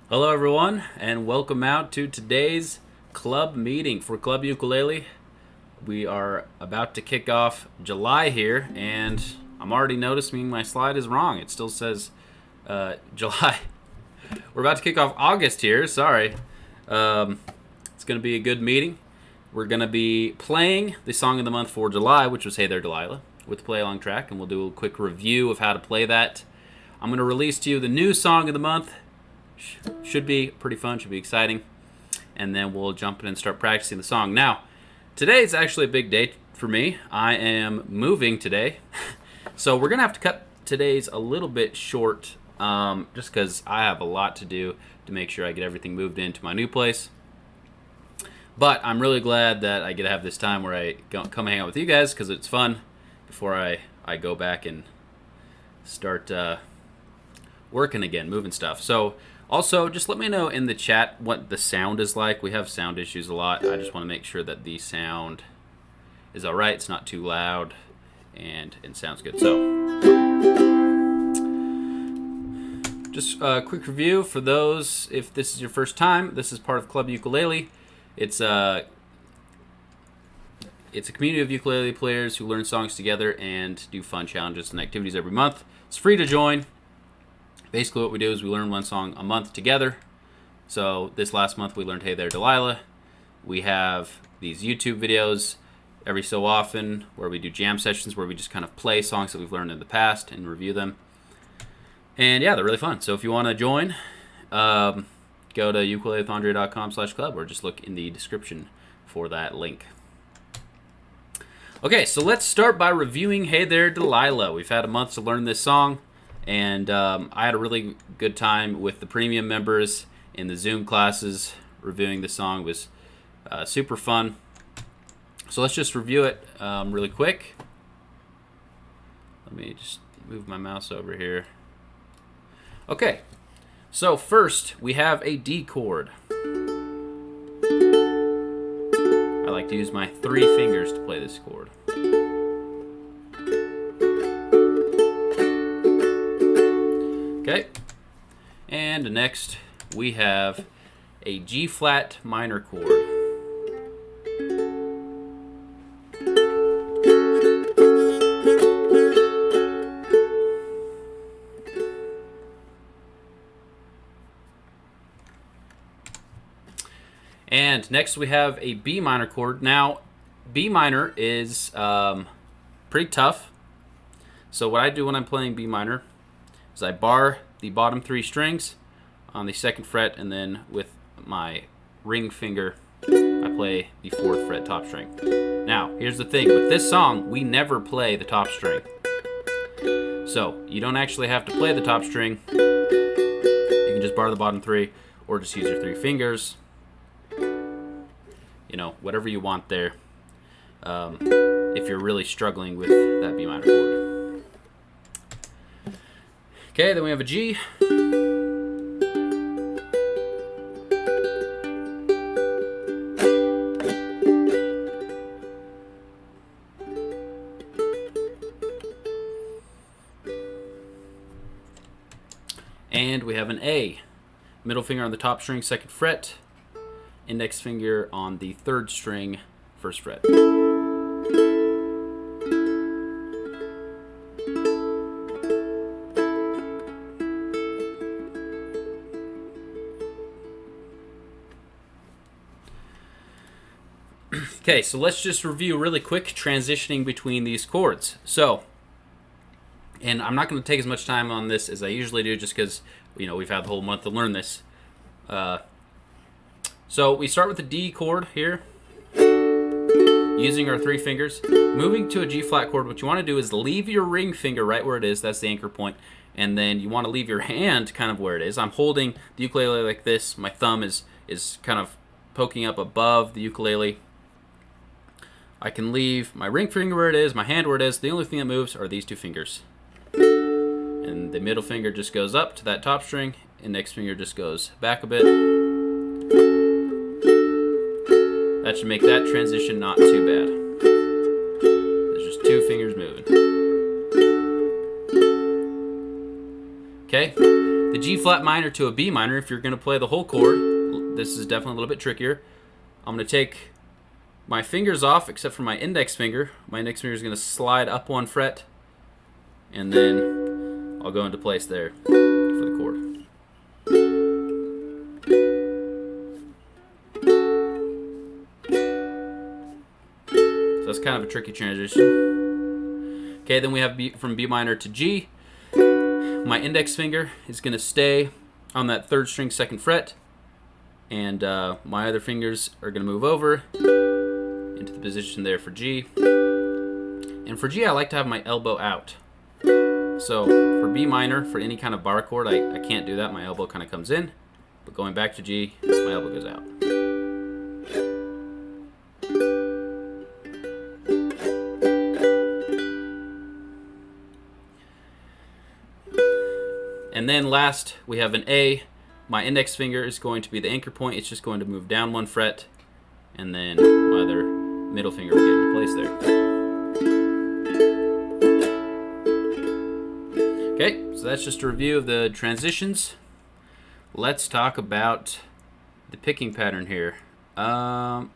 Hello, everyone, and welcome out to today's club meeting for Club Ukulele. We are about to kick off July here, and I'm already noticing my slide is wrong. It still says July. We're about to kick off August here. Sorry. It's going to be a good meeting. We're going to be playing the song of the month for July, which was Hey There Delilah, with the play along track, and we'll do a quick review of how to play that. I'm going to release to you the new song of the month. Should be pretty fun, should be exciting. And then we'll jump in and start practicing the song. Now, today is actually a big day for me. I am moving today. So we're going to have to cut today's a little bit short just because I have a lot to do to make sure I get everything moved into my new place. But I'm really glad that I get to have this time where I come hang out with you guys because it's fun before I go back and start working again, moving stuff. So also, just let me know in the chat what the sound is like. We have sound issues a lot. I just want to make sure that the sound is all right. It's not too loud, and sounds good. So, just a quick review for those, if this is your first time. This is part of Club Ukulele. It's a community of ukulele players who learn songs together and do fun challenges and activities every month. It's free to join. Basically what we do is we learn one song a month together. So this last month we learned Hey There Delilah. We have these YouTube videos every so often where we do jam sessions where we just kind of play songs that we've learned in the past and review them. And yeah, they're really fun. So if you want to join, go to ukulelewithandre.com/club or just look in the description for that link. Okay, so let's start by reviewing Hey There Delilah. We've had a month to learn this song. And I had a really good time with the premium members in the Zoom classes. Reviewing the song was super fun. So let's just review it really quick. Let me just move my mouse over here. Okay, so first we have a D chord. I like to use my 3 fingers to play this chord. Okay, and next we have a G flat minor chord. And next we have a B minor chord. Now, B minor is pretty tough. So what I do when I'm playing B minor is I bar the bottom 3 strings on the 2nd fret, and then with my ring finger, I play the 4th fret top string. Now, here's the thing. With this song, we never play the top string. So, you don't actually have to play the top string. You can just bar the bottom 3, or just use your 3 fingers. You know, whatever you want there. If you're really struggling with that B minor chord. Okay, then we have a G. And we have an A. Middle finger on the top string, 2nd fret. Index finger on the 3rd string, 1st fret. Okay, so let's just review really quick transitioning between these chords. So, and I'm not going to take as much time on this as I usually do just because, you know, we've had the whole month to learn this. So we start with the D chord here, using our 3 fingers. Moving to a G flat chord, what you want to do is leave your ring finger right where it is. That's the anchor point. And then you want to leave your hand kind of where it is. I'm holding the ukulele like this. My thumb is kind of poking up above the ukulele. I can leave my ring finger where it is, my hand where it is. The only thing that moves are these 2 fingers. And the middle finger just goes up to that top string. Index finger just goes back a bit. That should make that transition not too bad. There's just 2 fingers moving. Okay, the G flat minor to a B minor, if you're going to play the whole chord, this is definitely a little bit trickier. I'm going to take my fingers off except for my index finger. My index finger is going to slide up 1 fret, and then I'll go into place there for the chord. So that's kind of a tricky transition. Okay, then we have from B minor to G. My index finger is going to stay on that 3rd string 2nd fret, and my other fingers are going to move over into the position there for G. And for G, I like to have my elbow out. So for B minor, for any kind of bar chord, I can't do that. My elbow kind of comes in, but going back to G, my elbow goes out. And then last, we have an A. My index finger is going to be the anchor point. It's just going to move down 1 fret, and then my other middle finger will get into place there. Okay, so that's just a review of the transitions. Let's talk about the picking pattern here. Yeah,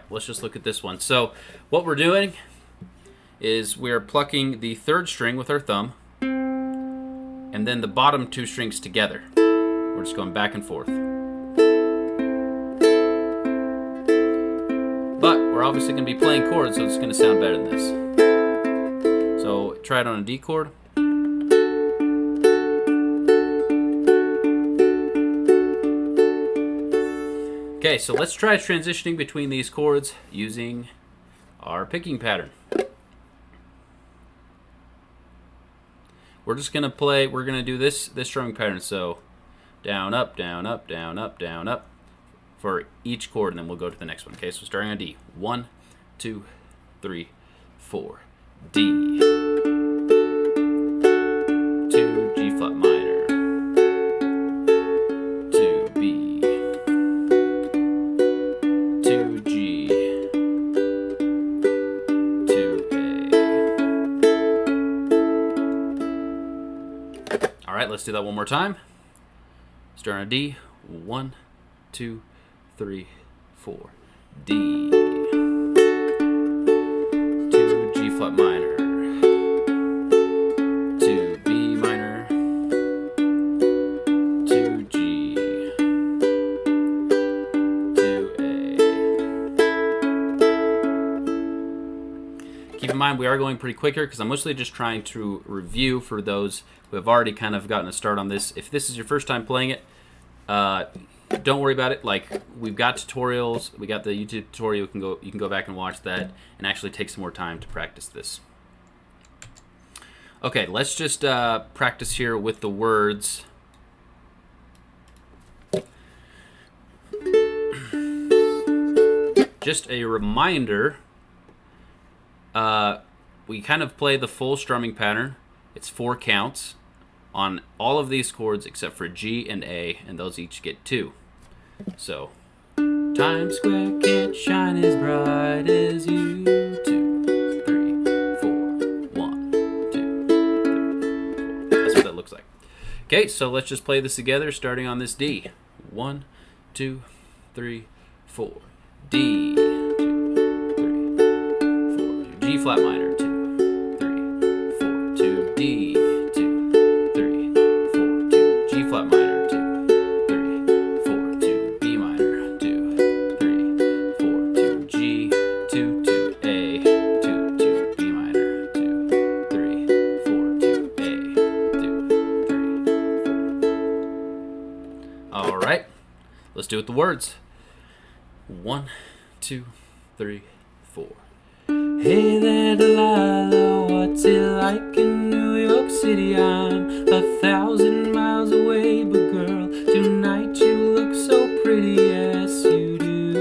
let's just look at this one. So what we're doing is we're plucking the 3rd string with our thumb, and then the bottom 2 strings together. We're just going back and forth. But we're obviously going to be playing chords, so it's going to sound better than this. So try it on a D chord. Okay, so let's try transitioning between these chords using our picking pattern. We're just going to play, we're going to do this strumming pattern. So down, up, down, up, down, up, down, up for each chord, and then we'll go to the next one. Okay, so starting on D. 1, 2, 3, 4. D. 2, G flat minor. 2, B. 2, G. 2, A. All right, let's do that one more time. Start on D. 1, 2, 3, 4. D. 2, G flat minor. 2, B minor. 2, G. 2, A. Keep in mind we are going pretty quicker because I'm mostly just trying to review for those who have already kind of gotten a start on this. If this is your first time playing it, don't worry about it. Like, we've got tutorials. We got the YouTube tutorial. You can go back and watch that and actually take some more time to practice this. Okay, let's just practice here with the words. Just a reminder, we kind of play the full strumming pattern. It's 4 counts on all of these chords except for G and A, and those each get 2. So, Times Square can't shine as bright as you. 2, 3, 4. 1, 2, 3, 4. That's what that looks like. Okay, so let's just play this together, starting on this D. 1, 2, 3, 4. D. 2, 3, 4. G flat minor. 2, 3, 4. 2, D. 2, 3, 4. 2, G flat minor. 2, 3, 4. 2, B minor. 2, 3, 4. 2, G. 2, 2, A. 2, 2, B minor. 2, 3, 4. 2, A. 2, 3, 4. All right, let's do it with the words. 1, 2, 3, 4. Hey there, Delilah, what's it like in New York City? I'm 1,000 miles away, but girl, tonight you look so pretty, yes you do.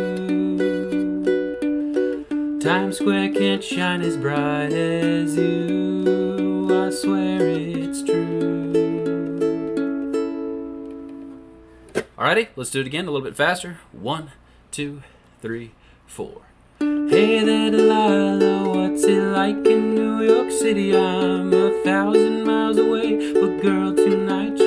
Times Square can't shine as bright as you, I swear it's true. Alrighty, let's do it again a little bit faster. 1, 2, 3, 4. Hey there, Delilah, what's it like in New York City? I'm 1,000 miles away, but girl, tonight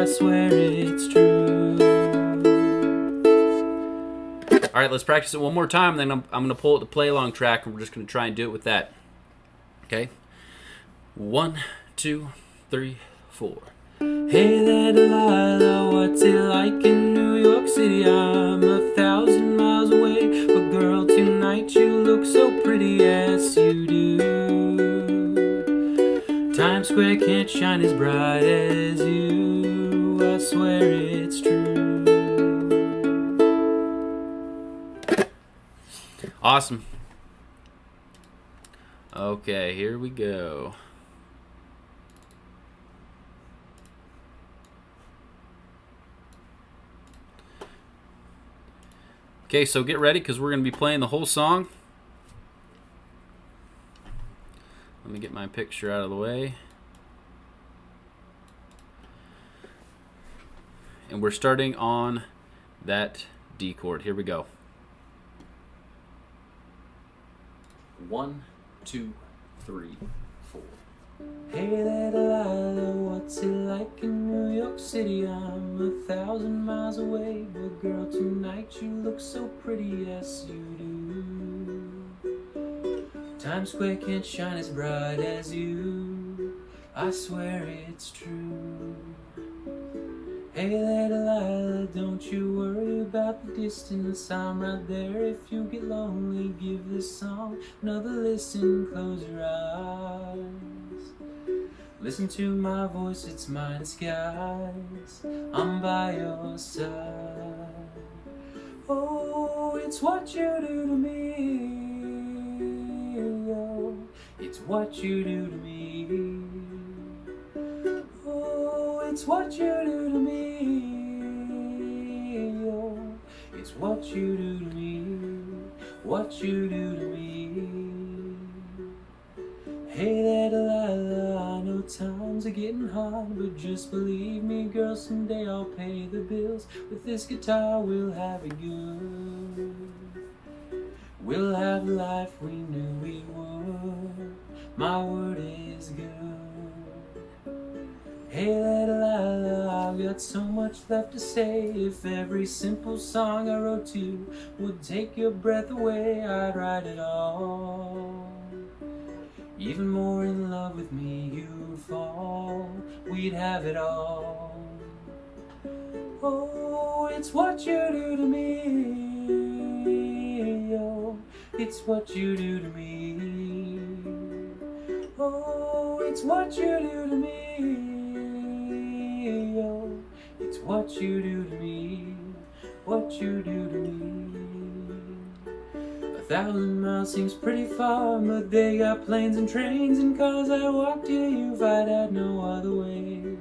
I swear it's true. All right, let's practice it one more time, then I'm going to pull up the play along track, and we're just going to try and do it with that. Okay? 1, 2, 3, 4. Hey there, Delilah, what's it like in New York City? I'm 1,000 miles away, but girl, tonight you look so pretty, yes you do. Times Square can't shine as bright as you, I swear it's true. Awesome. Okay, here we go. Okay, so get ready because we're going to be playing the whole song. Let me get my picture out of the way. And we're starting on that D chord. Here we go. 1, 2, 3, 4. Hey there, Delilah, what's it like in New York City? I'm 1,000 miles away, but girl, tonight you look so pretty, yes you do. Times Square can't shine as bright as you, I swear it's true. Hey there, Delilah, don't you worry about the distance, I'm right there if you get lonely. Give this song another listen, close your eyes. Listen to my voice, it's mine skies, I'm by your side. Oh, it's what you do to me, oh, it's what you do to me. Oh, it's what you do to me, oh, it's what you do to me, what you do to me. Hey there, Delilah, I know times are getting hard, but just believe me, girl, someday I'll pay the bills. With this guitar, we'll have it good. We'll have the life we knew we would. My word is good. Hey there, Delilah, I've got so much left to say. If every simple song I wrote to you would take your breath away, I'd write it all. Even more in love with me you'd fall, we'd have it all. Oh, it's what you do to me, oh, it's what you do to me. Oh, it's what you do to me, oh, it's what you do to me, what you do to me. 1,000 miles seems pretty far, but they got planes and trains and cars. I walk to you if I'd had no other way.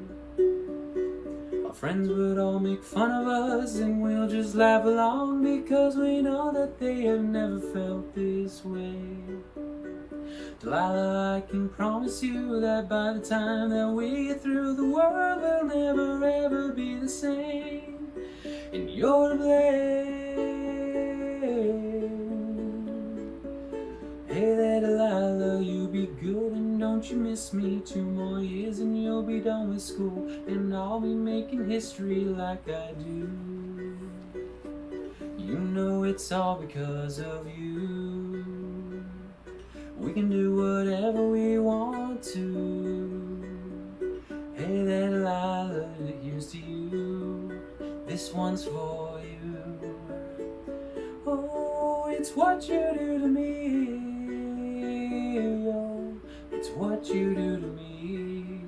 Our friends would all make fun of us and we'll just laugh along, because we know that they have never felt this way. Delilah, I can promise you that by the time that we get through, the world will never ever be the same, and you're to blame. Hey there, Delilah, you be good and don't you miss me. 2 more years and you'll be done with school, and I'll be making history like I do. You know it's all because of you. We can do whatever we want to. Hey there, Delilah, here's to you. This one's for you. Oh, it's what you do to me, oh, it's what you do to me.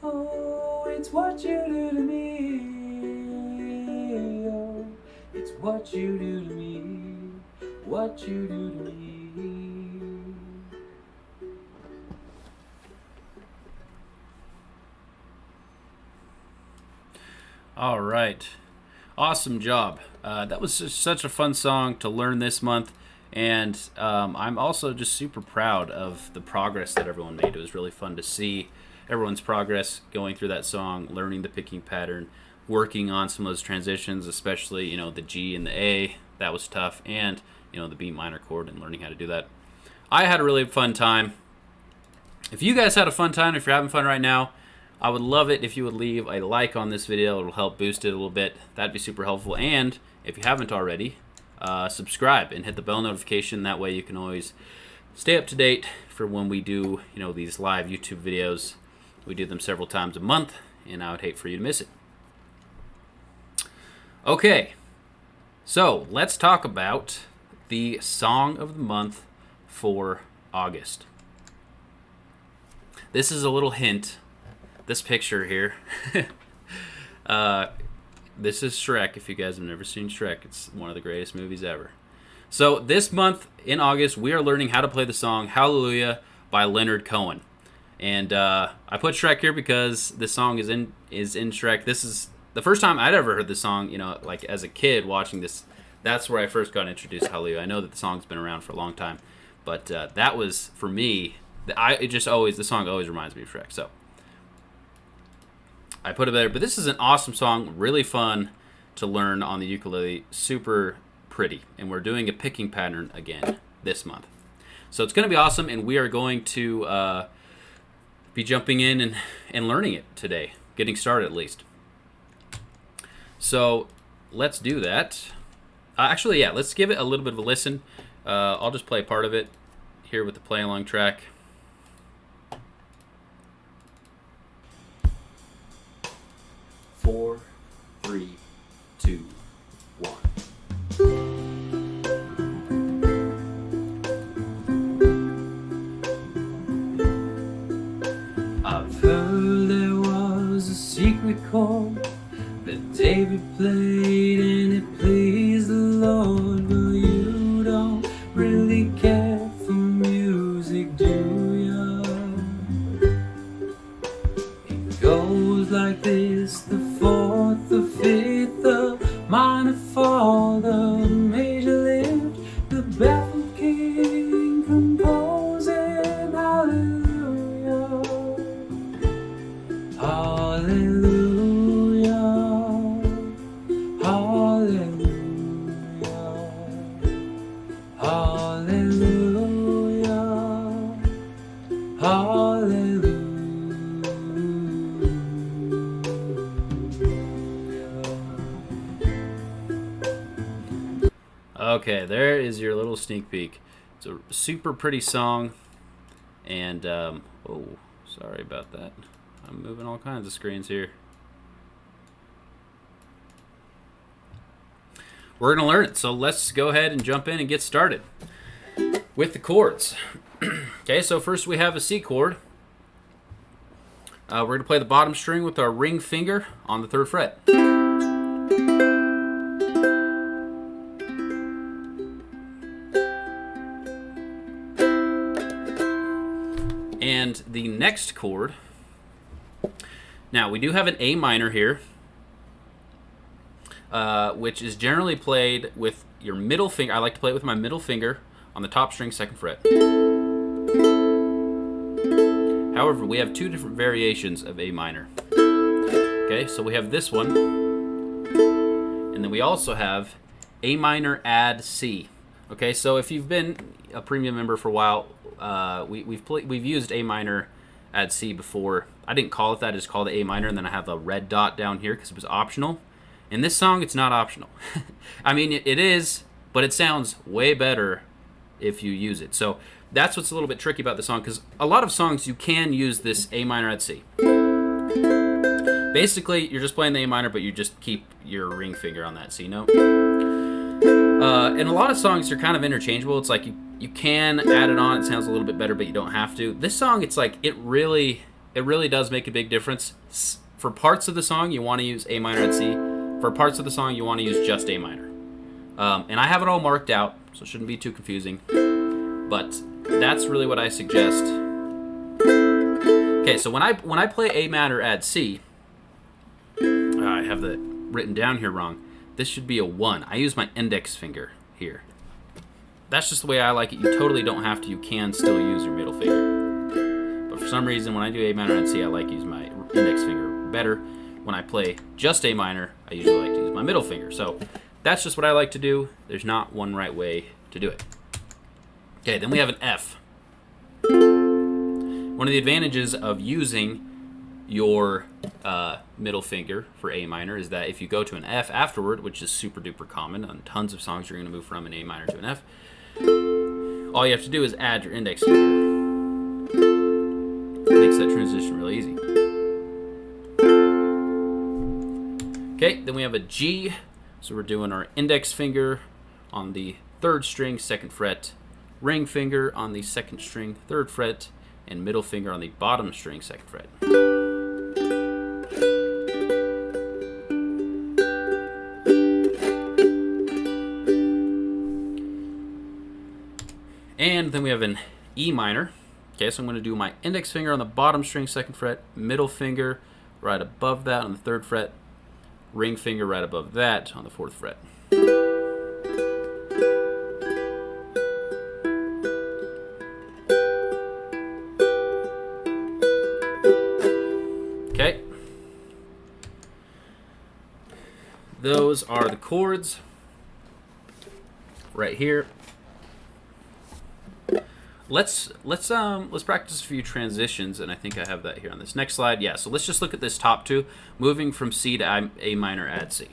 Oh, it's what you do to me, oh, it's what you do to me, what you do to me. All right. Awesome job. That was just such a fun song to learn this month. And I'm also just super proud of the progress that everyone made. It was really fun to see everyone's progress going through that song, learning the picking pattern, working on some of those transitions, especially, you know, the G and the A. That was tough. And, you know, the B minor chord and learning how to do that. I had a really fun time. If you guys had a fun time, if you're having fun right now, I would love it if you would leave a like on this video. It'll help boost it a little bit. That'd be super helpful. And if you haven't already, subscribe and hit the bell notification. That way you can always stay up to date for when we do, these live YouTube videos. We do them several times a month, and I would hate for you to miss it. Okay, so let's talk about the song of the month for August. This is a little hint. This picture here. This is Shrek. If you guys have never seen Shrek, it's one of the greatest movies ever. So this month in August, we are learning how to play the song Hallelujah by Leonard Cohen. And I put Shrek here because this song is in Shrek. This is the first time I'd ever heard this song, like as a kid watching this. That's where I first got introduced to Hallelujah. I know that the song's been around for a long time, but that was, for me, the song always reminds me of Shrek. So I put it there. But this is an awesome song, really fun to learn on the ukulele, super pretty. And we're doing a picking pattern again this month. So it's going to be awesome, and we are going to be jumping in and learning it today, getting started at least. So let's do that. Actually, yeah, let's give it a little bit of a listen. I'll just play part of it here with the play along track. Four, 3, 2, 1. I've heard there was a secret chord that David played and it pleased the Lord, but you don't really care for music, do ya? It goes like this: the fourth, the fifth, the minor fall, the major lift, the baffled king composing hallelujah, hallelujah, hallelujah, hallelujah, hallelujah. Okay, there is your little sneak peek. It's a super pretty song, and oh, sorry about that. I'm moving all kinds of screens here. We're gonna learn it, so let's go ahead and jump in and get started with the chords. Okay, so first we have a C chord. We're gonna play the bottom string with our ring finger on the 3rd fret. And the next chord, now we do have an A minor here, which is generally played with your middle finger. I like to play it with my middle finger on the top string, 2nd fret. However, we have 2 different variations of A minor. Okay, so we have this one, and then we also have A minor add C. Okay, so if you've been a premium member for a while, we've used A minor add C before. I didn't call it that; I just called it A minor, and then I have a red dot down here because it was optional. In this song, it's not optional. I mean, it is, but it sounds way better if you use it. So that's what's a little bit tricky about the song, because a lot of songs you can use this A minor add C. Basically, you're just playing the A minor, but you just keep your ring finger on that C note. And a lot of songs are kind of interchangeable. It's like you can add it on. It sounds a little bit better, but you don't have to. This song, it's like it really does make a big difference. For parts of the song, you want to use A minor add C. For parts of the song, you want to use just A minor. And I have it all marked out, so it shouldn't be too confusing. But that's really what I suggest. Okay, so when I play A minor add C, I have that written down here wrong. This should be a 1. I use my index finger here. That's just the way I like it. You totally don't have to. You can still use your middle finger. But for some reason, when I do A minor add C, I like to use my index finger better. When I play just A minor, I usually like to use my middle finger. So that's just what I like to do. There's not one right way to do it. Okay, then we have an F. One of the advantages of using your middle finger for A minor is that if you go to an F afterward, which is super duper common on tons of songs, you're going to move from an A minor to an F. All you have to do is add your index finger. It makes that transition really easy. Okay, then we have a G. So we're doing our index finger on the 3rd string, 2nd fret, ring finger on the 2nd string, 3rd fret, and middle finger on the bottom string, 2nd fret. And then we have an E minor. Okay, so I'm going to do my index finger on the bottom string, 2nd fret, middle finger right above that on the 3rd fret, ring finger right above that on the 4th fret. Okay. Those are the chords right here. Let's practice a few transitions, and I think I have that here on this next slide. Yeah, so let's just look at this top two, moving from C to A minor, add C.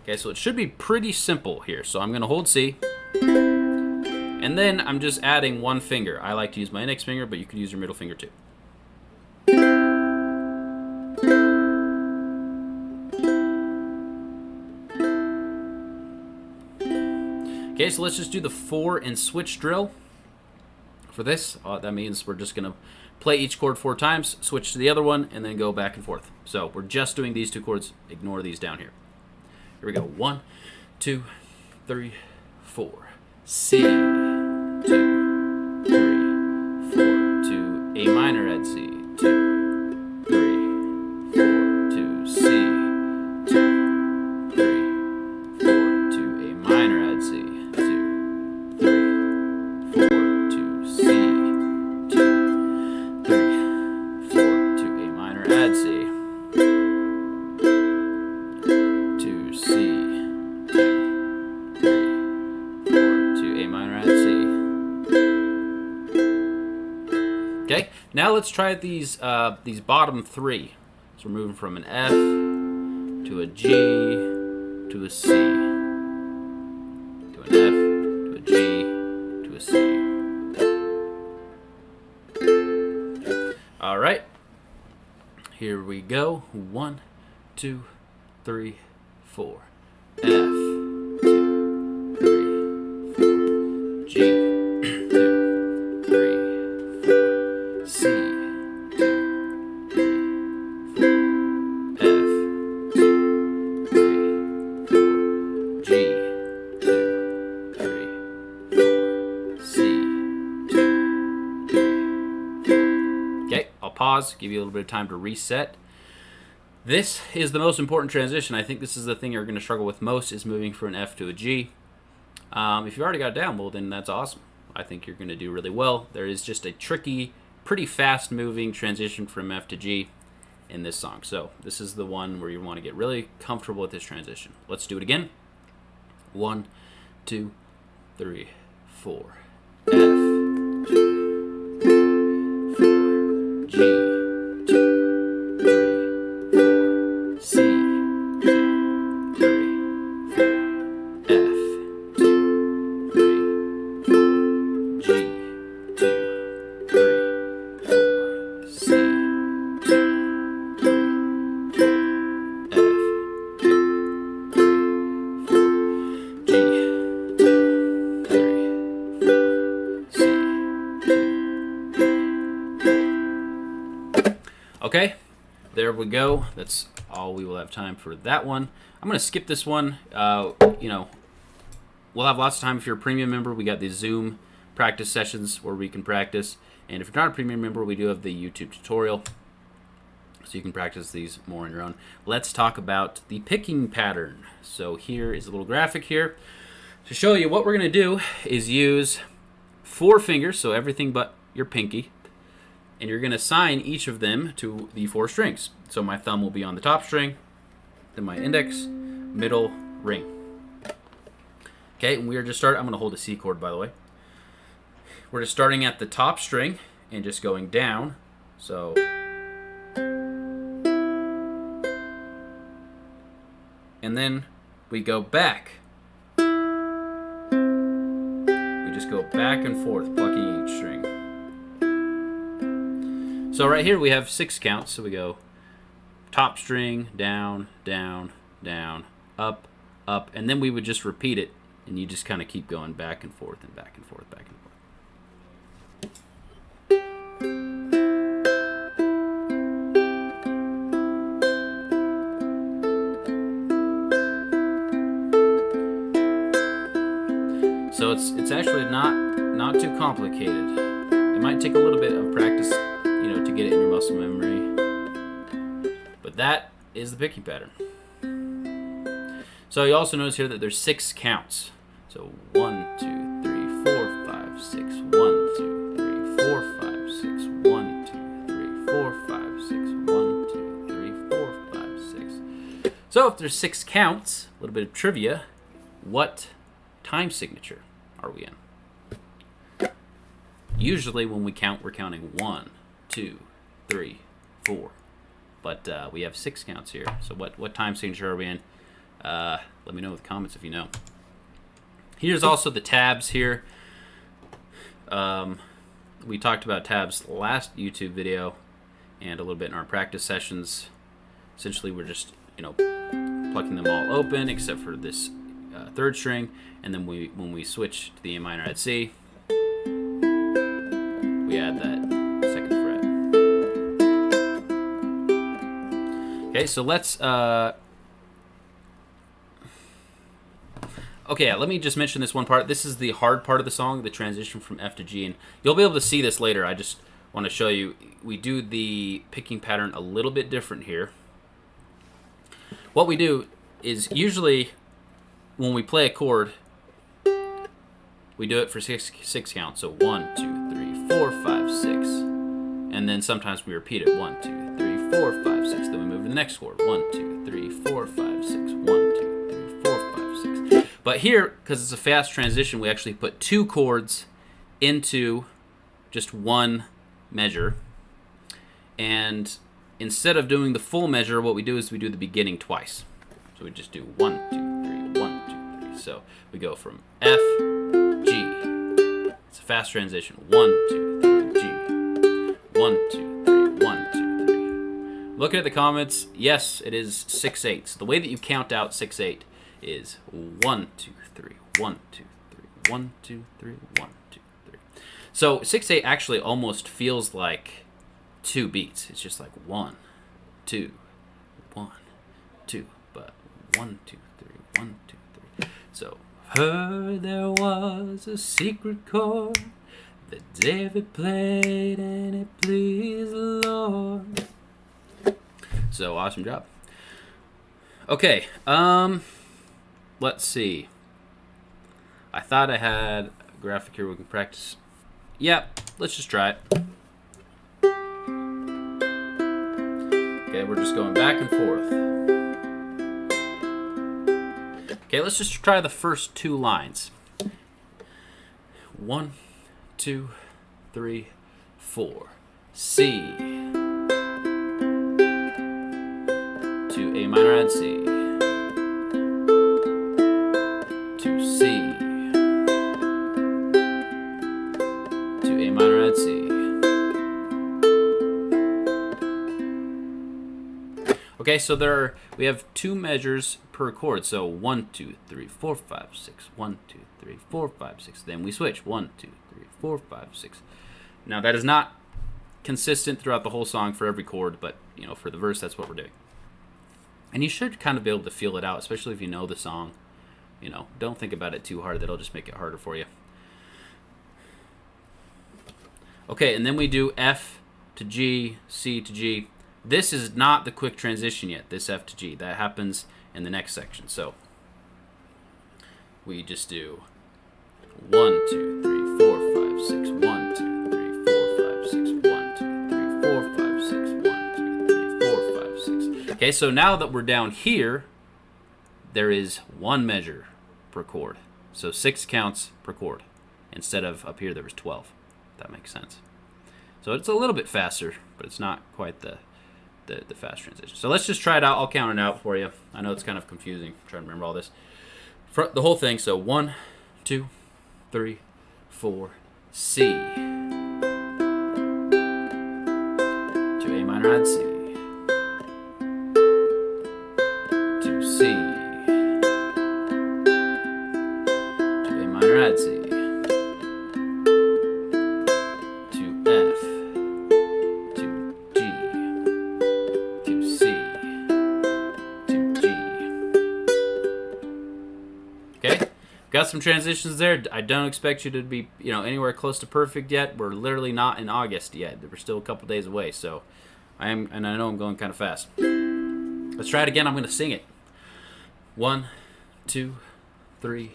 Okay, so it should be pretty simple here. So I'm going to hold C, and then I'm just adding one finger. I like to use my index finger, but you could use your middle finger too. Okay, so let's just do the 4 and switch drill. For this, that means we're just going to play each chord 4 times, switch to the other one, and then go back and forth. So we're just doing these 2 chords. Ignore these down here. Here we go. 1, 2, 3, 4. C, 2, 3, 4, 2, A minor, add C, 2, 3, 4, 2, C, 2, 3, 4, 2, A minor, add C, 2, 3, 4, C, 2, 3, 4, to A minor, add C, to C, 2, 3, 4, to A minor, add C. Okay, now let's try these bottom 3. So we're moving from an F to a G to a C, to an F to a G to a C. All right, here we go. 1, 2, 3, 4. F, 2, 3, 4. G, 2, 3, 4. C, 2, 3, 4. F, 2, 3, 4. G, 2, 3, 4. C, 2, 3, 4. Okay, I'll pause, give you a little bit of time to reset. This is the most important transition. I think this is the thing you're going to struggle with most, is moving from an F to a G. If you've already got it down, well, then that's awesome. I think you're going to do really well. There is just a tricky, pretty fast-moving transition from F to G in this song. So this is the one where you want to get really comfortable with this transition. Let's do it again. 1, 2, 3, 4. F, 2, 3, 4. G, 2, 3, 4. C, 2, 3, 4. F, 2, 3, 4. G, 2, 3, 4. C, 2, 3, 4. F, 2, 3, 4. G, 2, 3, 4. C, 2, 3, 4. Okay, there we go. That's all we will have time for that one. I'm going to skip this one. We'll have lots of time if you're a premium member. We got the Zoom practice sessions where we can practice. And if you're not a premium member, we do have the YouTube tutorial, so you can practice these more on your own. Let's talk about the picking pattern. So here is a little graphic here. To show you what we're going to do is use 4 fingers, so everything but your pinky, and you're going to assign each of them to the 4 strings. So my thumb will be on the top string, then my index, middle, ring. Okay, and we are just starting. I'm going to hold a C chord, by the way. We're just starting at the top string and just going down. So and then we go back. We just go back and forth, plucking each string. So right here we have 6 counts, so we go top string, down, down, down, up, up, and then we would just repeat it, and you just kind of keep going back and forth and back and forth, back and forth. So it's actually not too complicated. It might take a little bit of practice, to get it in your muscle memory. But that is the picking pattern. So you also notice here that there's 6 counts. So 1, 2, 3, 4, 5, 6. 1, 2, 3, 4, 5, 6. 1, 2, 3, 4, 5, 6. 1, 2, 3, 4, 5, 6. So if there's 6 counts, a little bit of trivia, what time signature are we in? Usually when we count, we're counting 1, 2, 3, 4. But we have 6 counts here. So what time signature are we in? Let me know in the comments if you know. Here's also the tabs here. We talked about tabs last YouTube video and a little bit in our practice sessions. Essentially, we're just plucking them all open except for this 3rd string, and then when we switch to the A minor add C, we add that 2nd fret. Okay, so let's okay, let me just mention this one part. This is the hard part of the song, the transition from F to G, and you'll be able to see this later. I just want to show you. We do the picking pattern a little bit different here. What we do is usually when we play a chord, we do it for 6 counts. So 1, 2, 3, 4, 5, 6. And then sometimes we repeat it. 1, 2, 3, 4, 5, 6. Then we move to the next chord. 1, 2, 3, 4, 5, 6. 1, 2, 3, 4, 5, 6. But here, because it's a fast transition, we actually put 2 chords into just one measure. And instead of doing the full measure, what we do is we do the beginning twice. So we just do 1, 2, 3, 1, 2, 3. So we go from F, G. It's a fast transition. 1, 2, 3, G. 1, 2, 3, 1, 2, 3. Looking at the comments, yes, it is 6/8. So the way that you count out 6/8 is 1, 2, 3, 1, 2, 3, 1, 2, 3, 1, 2, 3. So 6/8 actually almost feels like 2 beats. It's just like 1, 2, 1, 2, but 1, 2, 3, 1, 2, 3. So heard there was a secret chord that David played and it pleased the Lord. So awesome job. Okay, let's see. I thought I had a graphic here we can practice. Yep, let's just try it. Okay, we're just going back and forth. Okay, let's just try the first 2 lines. 1, 2, 3, 4. C. To A minor add C. To C. To A minor add C. Okay, so we have 2 measures per chord. So 1, 2, 3, 4, 5, 6. 1, 2, 3, 4, 5, 6. Then we switch. 1, 2, 3, 4, 5, 6. Now that is not consistent throughout the whole song for every chord, but for the verse, that's what we're doing. And you should kind of be able to feel it out, especially if you know the song. Don't think about it too hard. That'll just make it harder for you. Okay, and then we do F to G, C to G. This is not the quick transition yet, this F to G. That happens in the next section. So we just do 1, 2, 3, 4, 5, 6. 1, 2, 3, 4, 5, 6. 1, 2, 3, 4, 5, 6. 1, 2, 3, 4, 5, 6. Okay, so now that we're down here, there is 1 measure per chord. So 6 counts per chord. Instead of up here, there was 12. If that makes sense. So it's a little bit faster, but it's not quite the the fast transition. So let's just try it out. I'll count it out for you. I know it's kind of confusing. I'm trying to remember all this. The whole thing. So 1, 2, 3, 4, C. To A minor add C. To C. To A minor add C. Got some transitions there. I don't expect you to be, anywhere close to perfect yet. We're literally not in August yet. We're still a couple days away, so I know I'm going kind of fast. Let's try it again. I'm going to sing it. 1, 2, 3,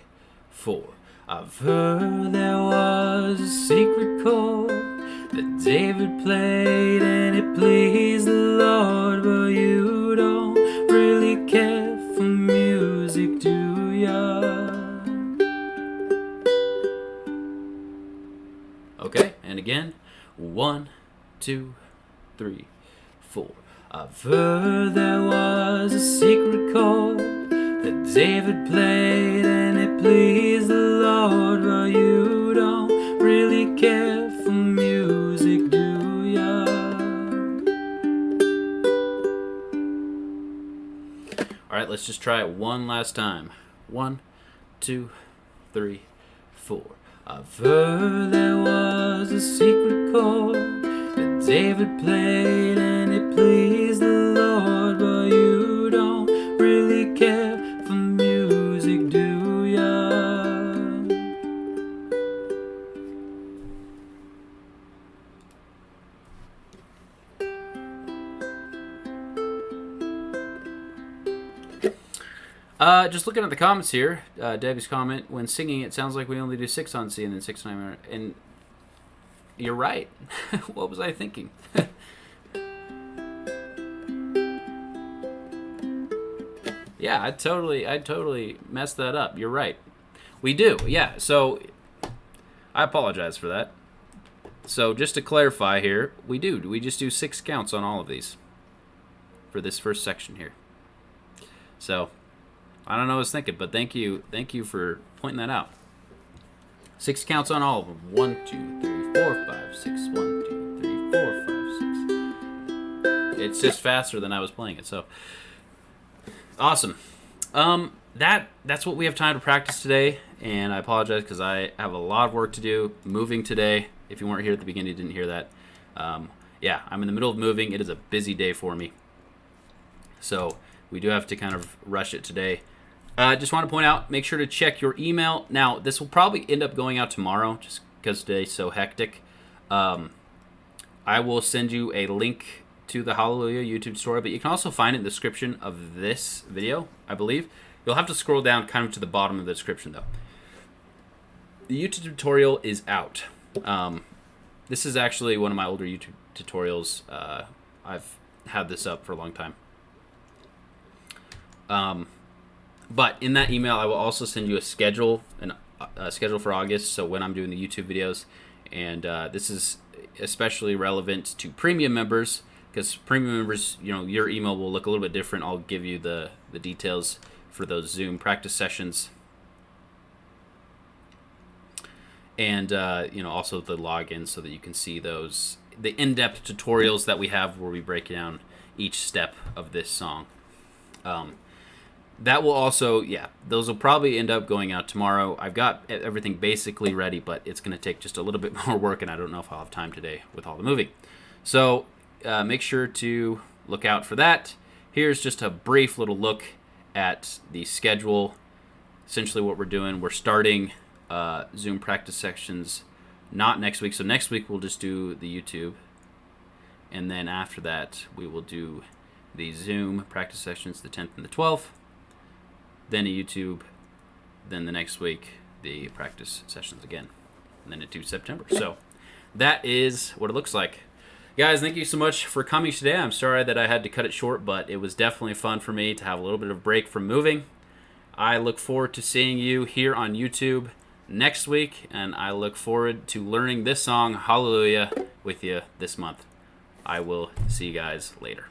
4. I've heard there was a secret chord that David played and it pleased the Lord, but you don't really care for music, do ya? Okay, and again, 1, 2, 3, 4. I've heard there was a secret chord that David played and it pleased the Lord, but you don't really care for music, do ya? Alright, let's just try it one last time. 1, 2, 3, 4. I've heard there was a secret chord that David played and it pleased the Lord, but you don't really care for music, do ya? Just looking at the comments here, Debbie's comment, when singing it sounds like we only do 6 on C and then 6 on A minor, and you're right. What was I thinking? Yeah, I totally messed that up. You're right. We do, yeah. So I apologize for that. So just to clarify here, we just do 6 counts on all of these for this first section here. So I don't know what I was thinking, but thank you for pointing that out. 6 counts on all of them. 1, 2, 3, 4, 5, 6. 1, 2, 3, 4, 5, 6. It's just faster than I was playing it. So awesome. That's what we have time to practice today, and I apologize because I have a lot of work to do. Moving today. If you weren't here at the beginning, you didn't hear that. Yeah, I'm in the middle of moving. It is a busy day for me. So we do have to kind of rush it today. Just want to point out, make sure to check your email. Now, this will probably end up going out tomorrow just because today's so hectic. I will send you a link to the Hallelujah YouTube story, but you can also find it in the description of this video, I believe. You'll have to scroll down kind of to the bottom of the description, though. The YouTube tutorial is out. This is actually one of my older YouTube tutorials. I've had this up for a long time. But in that email, I will also send you a schedule for August, so when I'm doing the YouTube videos. And this is especially relevant to premium members, because premium members, your email will look a little bit different. I'll give you the details for those Zoom practice sessions. And, also the login so that you can see the in-depth tutorials that we have where we break down each step of this song. That will also, those will probably end up going out tomorrow. I've got everything basically ready, but it's going to take just a little bit more work, and I don't know if I'll have time today with all the moving. So make sure to look out for that. Here's just a brief little look at the schedule. Essentially what we're doing, we're starting Zoom practice sections not next week. So next week we'll just do the YouTube. And then after that, we will do the Zoom practice sessions the 10th and the 12th. Then a YouTube, then the next week, the practice sessions again, and then into September. So that is what it looks like. Guys, thank you so much for coming today. I'm sorry that I had to cut it short, but it was definitely fun for me to have a little bit of a break from moving. I look forward to seeing you here on YouTube next week, and I look forward to learning this song, Hallelujah, with you this month. I will see you guys later.